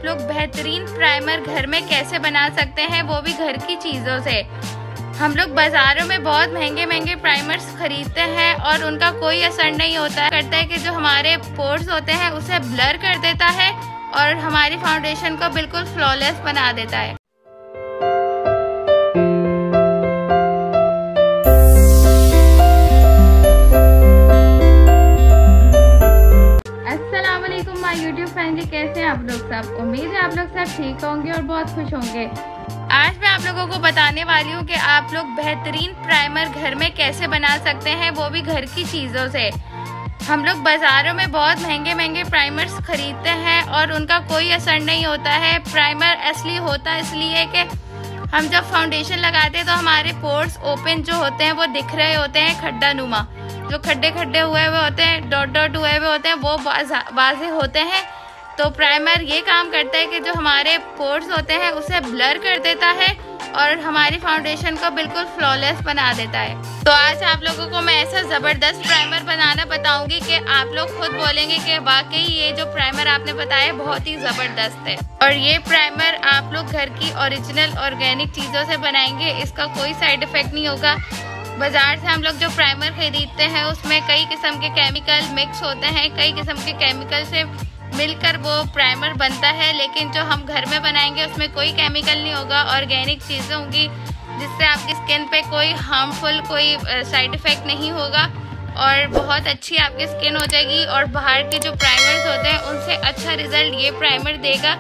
आप लोग बेहतरीन प्राइमर घर में कैसे बना सकते हैं, वो भी घर की चीज़ों से। हम लोग बाज़ारों में बहुत महंगे महंगे प्राइमर्स खरीदते हैं और उनका कोई असर नहीं होता है कि जो हमारे पोर्स होते हैं उसे ब्लर कर देता है और हमारी फाउंडेशन को बिल्कुल फ्लॉलेस बना देता है। यूट्यूब फैमिली, कैसे हैं आप लोग सब? उम्मीद है आप लोग सब ठीक होंगे और बहुत खुश होंगे। आज मैं आप लोगों को बताने वाली हूँ कि आप लोग बेहतरीन प्राइमर घर में कैसे बना सकते हैं, वो भी घर की चीज़ों से। हम लोग बाज़ारों में बहुत महंगे महंगे प्राइमर्स खरीदते हैं और उनका कोई असर नहीं होता है। प्राइमर असली होता इसलिए कि हम जब फाउंडेशन लगाते हैं तो हमारे पोर्स ओपन जो होते हैं वो दिख रहे होते हैं, खड्डा नुमा जो खड्डे खड्डे हुए हुए होते हैं, डॉट डॉट हुए हुए होते हैं, वो वाज़े होते हैं। तो प्राइमर ये काम करता है कि जो हमारे पोर्स होते हैं उसे ब्लर कर देता है और हमारी फाउंडेशन को बिल्कुल फ्लॉलेस बना देता है। तो आज आप लोगों को मैं ऐसा ज़बरदस्त प्राइमर बनाना बताऊंगी कि आप लोग खुद बोलेंगे कि वाकई ये जो प्राइमर आपने बताया बहुत ही ज़बरदस्त है। और ये प्राइमर आप लोग घर की ओरिजिनल ऑर्गेनिक चीज़ों से बनाएंगे, इसका कोई साइड इफ़ेक्ट नहीं होगा। बाजार से हम लोग जो प्राइमर खरीदते हैं उसमें कई किस्म के केमिकल मिक्स होते हैं, कई किस्म के केमिकल से मिलकर वो प्राइमर बनता है, लेकिन जो हम घर में बनाएंगे उसमें कोई केमिकल नहीं होगा, ऑर्गेनिक चीज़ें होंगी जिससे आपकी स्किन पे कोई हार्मफुल कोई साइड इफ़ेक्ट नहीं होगा और बहुत अच्छी आपकी स्किन हो जाएगी। और बाहर के जो प्राइमर्स होते हैं उनसे अच्छा रिजल्ट ये प्राइमर देगा।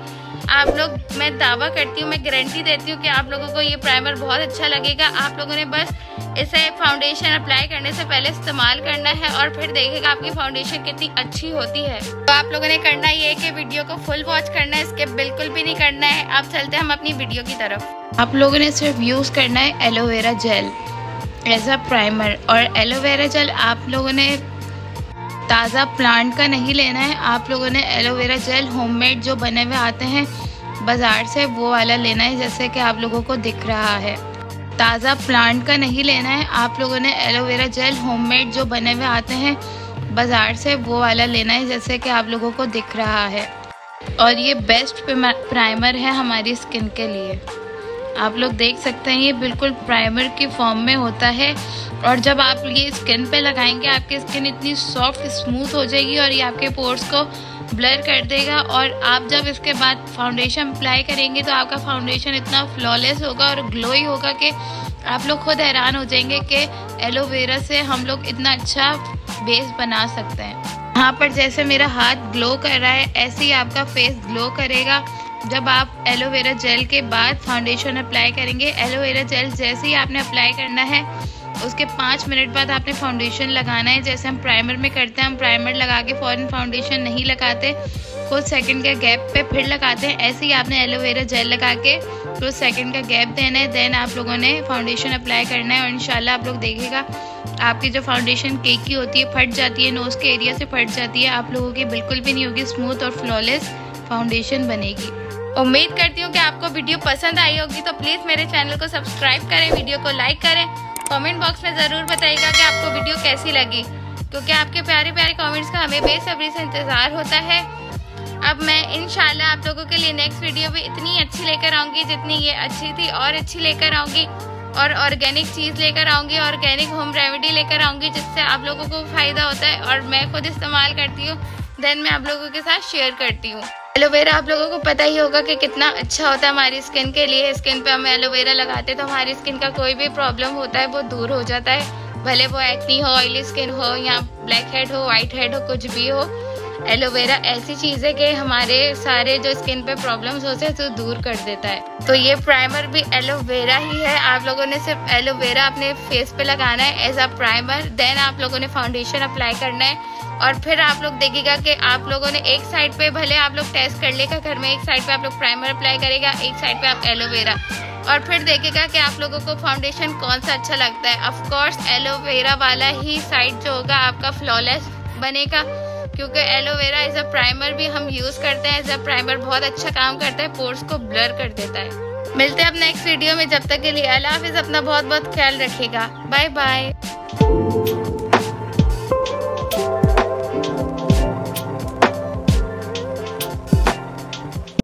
आप लोग, मैं दावा करती हूँ, मैं गारंटी देती हूँ कि आप लोगों को ये प्राइमर बहुत अच्छा लगेगा। आप लोगों ने बस इसे फाउंडेशन अप्लाई करने से पहले इस्तेमाल करना है और फिर देखिएगा आपकी फाउंडेशन कितनी अच्छी होती है। तो आप लोगों ने करना ये है कि वीडियो को फुल वॉच करना है, स्किप बिल्कुल भी नहीं करना है। आप चलते हैं हम अपनी वीडियो की तरफ। आप लोगों ने सिर्फ यूज़ करना है aloe vera gel as a primer. और एलोवेरा जेल आप लोगों ने ताज़ा प्लांट का नहीं लेना है, आप लोगों ने एलोवेरा जेल होममेड जो बने हुए आते हैं बाज़ार से वो वाला लेना है, जैसे कि आप लोगों को दिख रहा है। ताज़ा प्लांट का नहीं लेना है, आप लोगों ने एलोवेरा जेल होममेड जो बने हुए आते हैं बाज़ार से वो वाला लेना है, जैसे कि आप लोगों को दिख रहा है। और ये बेस्ट प्राइमर है हमारी स्किन के लिए। आप लोग देख सकते हैं ये बिल्कुल प्राइमर की फॉर्म में होता है और जब आप ये स्किन पे लगाएंगे आपकी स्किन इतनी सॉफ्ट स्मूथ हो जाएगी और ये आपके पोर्स को ब्लर कर देगा। और आप जब इसके बाद फाउंडेशन अप्लाई करेंगे तो आपका फाउंडेशन इतना फ्लॉलेस होगा और ग्लोई होगा कि आप लोग खुद हैरान हो जाएंगे कि एलोवेरा से हम लोग इतना अच्छा बेस बना सकते हैं। यहाँ पर जैसे मेरा हाथ ग्लो कर रहा है ऐसे ही आपका फेस ग्लो करेगा जब आप एलोवेरा जेल के बाद फाउंडेशन अप्लाई करेंगे। एलोवेरा जेल जैसे ही आपने अप्लाई करना है उसके 5 मिनट बाद आपने फाउंडेशन लगाना है, जैसे हम प्राइमर में करते हैं। हम प्राइमर लगा के फ़ौरन फाउंडेशन नहीं लगाते, कुछ सेकंड के गैप पे फिर लगाते हैं। ऐसे ही आपने एलोवेरा जेल लगा के कुछ सेकंड का गैप देना है, देन आप लोगों ने फाउंडेशन अप्लाई करना है। और इंशाल्लाह आप लोग देखिएगा आपकी जो फाउंडेशन केकी होती है, फट जाती है, नोज़ के एरिया से फट जाती है, आप लोगों की बिल्कुल भी नहीं होगी, स्मूथ और फ्लॉलेस फाउंडेशन बनेगी। उम्मीद करती हूँ कि आपको वीडियो पसंद आई होगी, तो प्लीज़ मेरे चैनल को सब्सक्राइब करें, वीडियो को लाइक करें, कमेंट बॉक्स में ज़रूर बताइएगा कि आपको वीडियो कैसी लगी, क्योंकि आपके प्यारे प्यारे कमेंट्स का हमें बेसब्री से इंतज़ार होता है। अब मैं इंशाल्लाह आप लोगों के लिए नेक्स्ट वीडियो भी इतनी अच्छी लेकर आऊँगी जितनी ये अच्छी थी, और अच्छी लेकर आऊँगी और ऑर्गेनिक चीज़ लेकर आऊँगी, ऑर्गेनिक होम रेमेडी लेकर आऊँगी जिससे आप लोगों को फ़ायदा होता है और मैं खुद इस्तेमाल करती हूँ, देन मैं आप लोगों के साथ शेयर करती हूँ। एलोवेरा आप लोगों को पता ही होगा कि कितना अच्छा होता है हमारी स्किन के लिए। स्किन पे हम एलोवेरा लगाते हैं तो हमारी स्किन का कोई भी प्रॉब्लम होता है वो दूर हो जाता है, भले वो एक्नी हो, ऑयली स्किन हो या ब्लैक हेड हो, वाइट हेड हो, कुछ भी हो। एलोवेरा ऐसी चीज़ है कि हमारे सारे जो स्किन पे प्रॉब्लम्स होते हैं तो दूर कर देता है। तो ये प्राइमर भी एलोवेरा ही है। आप लोगों ने सिर्फ एलोवेरा अपने फेस पे लगाना है एज अ प्राइमर, देन आप लोगों ने फाउंडेशन अप्लाई करना है और फिर आप लोग देखिएगा कि आप लोगों ने एक साइड पे, भले आप लोग टेस्ट कर लेगा घर में, एक साइड पे आप लोग प्राइमर अप्लाई करेगा, एक साइड पे आप एलोवेरा, और फिर देखिएगा कि आप लोगों को फाउंडेशन कौन सा अच्छा लगता है। ऑफ कोर्स एलोवेरा वाला ही साइड जो होगा आपका फ्लॉलेस बनेगा, क्योंकि एलोवेरा एज अ प्राइमर भी हम यूज़ करते हैं। एज अ प्राइमर बहुत अच्छा काम करता है, पोर्स को ब्लर कर देता है। मिलते हैं अब नेक्स्ट वीडियो में, जब तक के लिए अल्लाह हाफिज़, अपना बहुत बहुत ख्याल रखिएगा, बाय बाय।